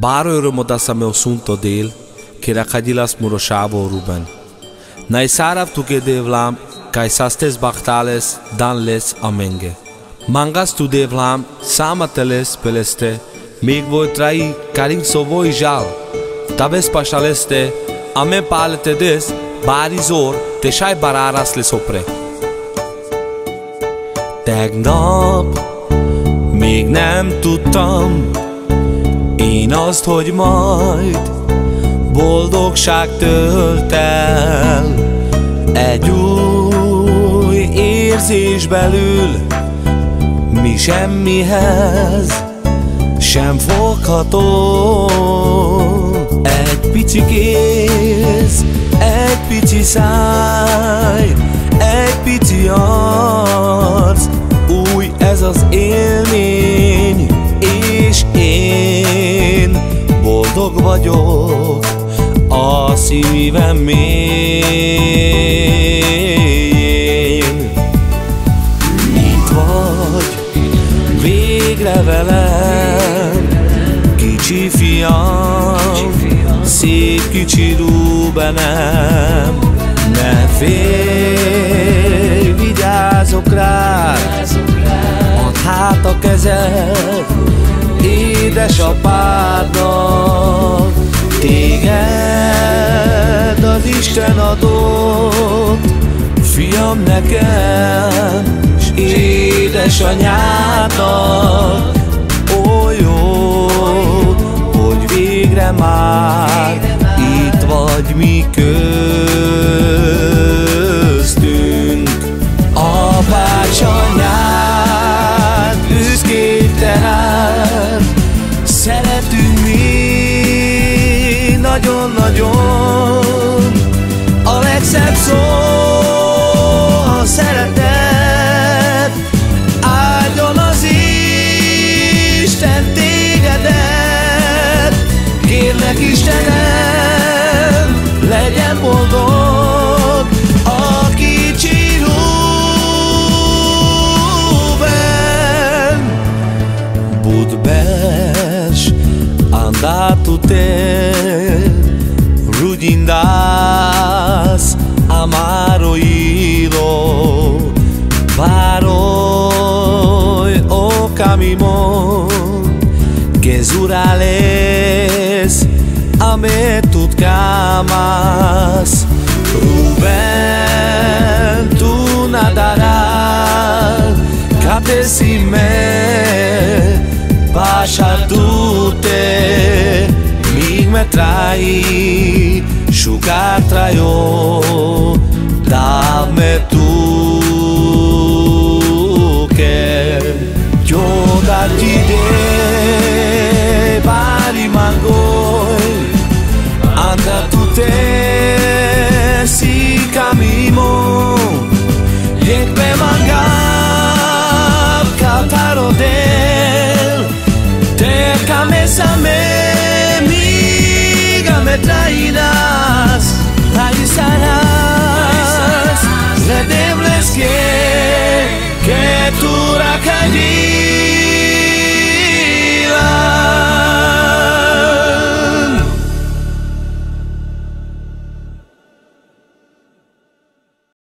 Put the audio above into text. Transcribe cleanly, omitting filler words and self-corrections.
Baro modasa meu sunto del, que racadilas muroshavo Ruben. Naisarav tuke devlam, kai sastes bachtales danles amenge. Mangas tu devlam, samateles peleste, még volt trai karing szovói zsál. Taves pasaleste, ame paletedes, bárizor, te sáj barárász le szopre. Tegnap még nem tudtam én azt, hogy majd boldogság tölt el. Egy új érzés belül, mi semmihez sem fogható. Egy pici kéz, egy pici száj, egy pici arc, új ez az élmény, és én boldog vagyok a szívem mélyén. Itt vagy végre velem, kicsi fiam, szép kicsi Rubenem. Ne félj, vigyázok rád, add hát a kezed édesapádnak. Téged az Isten adott, fiam, nekem, s édesanyádnak. Ó, jó, hogy végre már itt vagy mi köztünk. Apád s anyád büszkék tehát, szeretünk mi nagyon-nagyon. A legszebb szó a szeretet, áldjon az Isten tégedet. Kérlek Istenem, legyen boldog a kicsi Ruben. Budberes andato te, rudindas amaro iro, baroy o camimon, gezurales ame tut camas. Ruben, tu nadarás, capesime, pasha tute, míg metrai, sugár trajó, dáv me